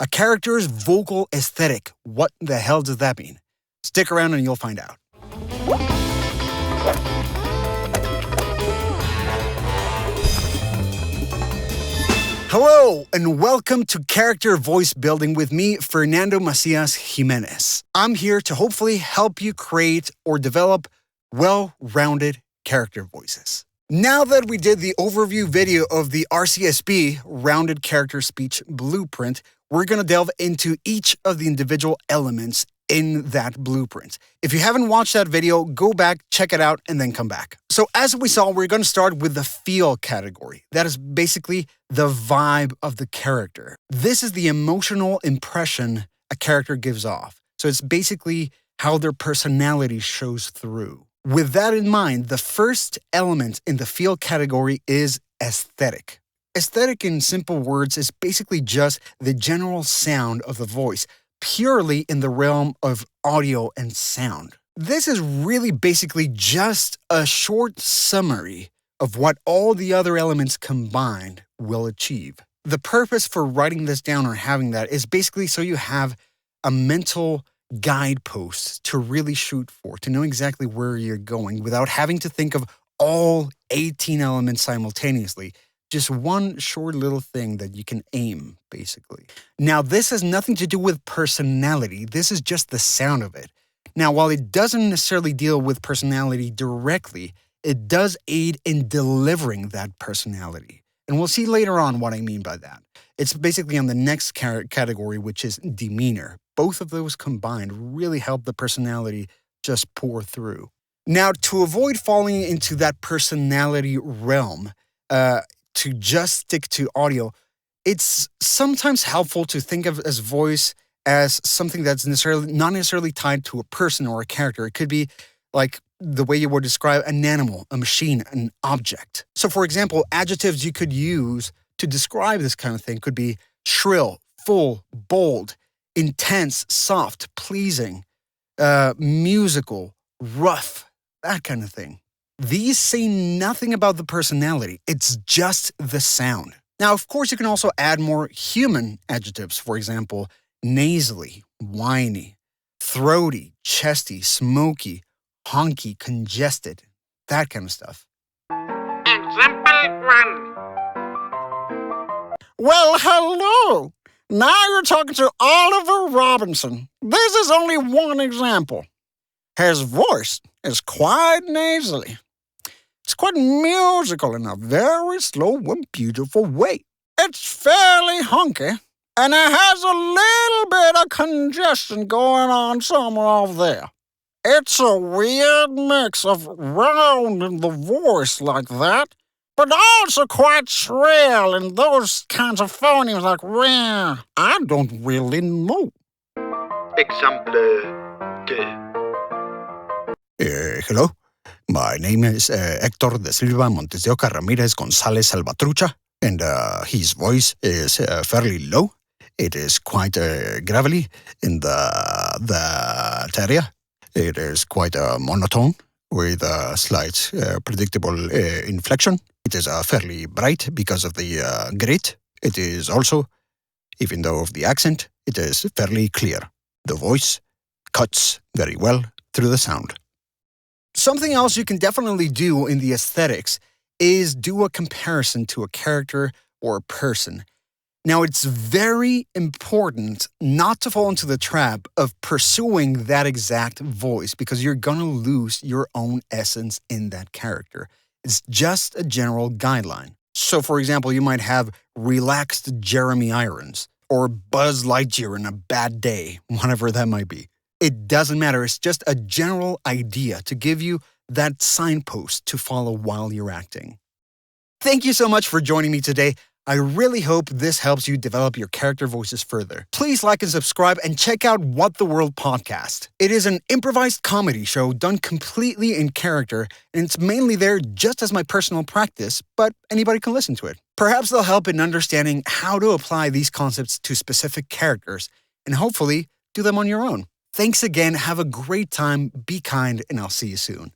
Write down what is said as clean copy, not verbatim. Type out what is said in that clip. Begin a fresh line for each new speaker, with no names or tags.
A character's vocal aesthetic. What the hell does that mean? Stick around and you'll find out. Hello, and welcome to Character Voice Building with me, Fernando Macias Jimenez. I'm here to hopefully help you create or develop well-rounded character voices. Now that we did the overview video of the RCSB, Rounded Character Speech Blueprint, we're going to delve into each of the individual elements in that blueprint. If you haven't watched that video, go back, check it out, and then come back. So as we saw, we're going to start with the feel category. That is basically the vibe of the character. This is the emotional impression a character gives off. So it's basically how their personality shows through. With that in mind, the first element in the feel category is aesthetic. Aesthetic, in simple words, is basically just the general sound of the voice, purely in the realm of audio and sound. This is really basically just a short summary of what all the other elements combined will achieve. The purpose for writing this down or having that is basically so you have a mental guidepost to really shoot for, to know exactly where you're going without having to think of all 18 elements simultaneously. Just one short little thing that you can aim, basically. Now, this has nothing to do with personality. This is just the sound of it. Now, while it doesn't necessarily deal with personality directly, it does aid in delivering that personality. And we'll see later on what I mean by that. It's basically on the next category, which is demeanor. Both of those combined really help the personality just pour through. Now, to avoid falling into that personality realm, to just stick to audio, it's sometimes helpful to think of as voice as something that's not necessarily tied to a person or a character. It could be like the way you would describe an animal, a machine, an object. So for example, adjectives you could use to describe this kind of thing could be shrill, full, bold, intense, soft, pleasing, musical, rough, that kind of thing. These say nothing about the personality. It's just the sound. Now, of course, you can also add more human adjectives. For example, nasally, whiny, throaty, chesty, smoky, honky, congested, that kind of stuff.
Example 1.
Well, hello. Now you're talking to Oliver Robinson. This is only one example. His voice is quite nasally. It's quite musical in a very slow and beautiful way. It's fairly hunky, and it has a little bit of congestion going on somewhere off there. It's a weird mix of rounding the voice like that, but also quite shrill in those kinds of phonemes like rah. I don't really know.
Example 2.
Hello. My name is Hector de Silva Montes de Oca Ramirez Gonzalez Salvatrucha, and his voice is fairly low. It is quite gravelly in that area. It is quite monotone with a slight predictable inflection. It is fairly bright because of the grit. It is also, even though of the accent, it is fairly clear. The voice cuts very well through the sound. Something else you can definitely do in the aesthetics is do a comparison to a character or a person. Now, it's very important not to fall into the trap of pursuing that exact voice because you're going to lose your own essence in that character. It's just a general guideline. So, for example, you might have relaxed Jeremy Irons or Buzz Lightyear in a bad day, whatever that might be. It doesn't matter. It's just a general idea to give you that signpost to follow while you're acting. Thank you so much for joining me today. I really hope this helps you develop your character voices further. Please like and subscribe and check out What the World Podcast. It is an improvised comedy show done completely in character, and it's mainly there just as my personal practice, but anybody can listen to it. Perhaps they'll help in understanding how to apply these concepts to specific characters, and hopefully do them on your own. Thanks again, have a great time, be kind, and I'll see you soon.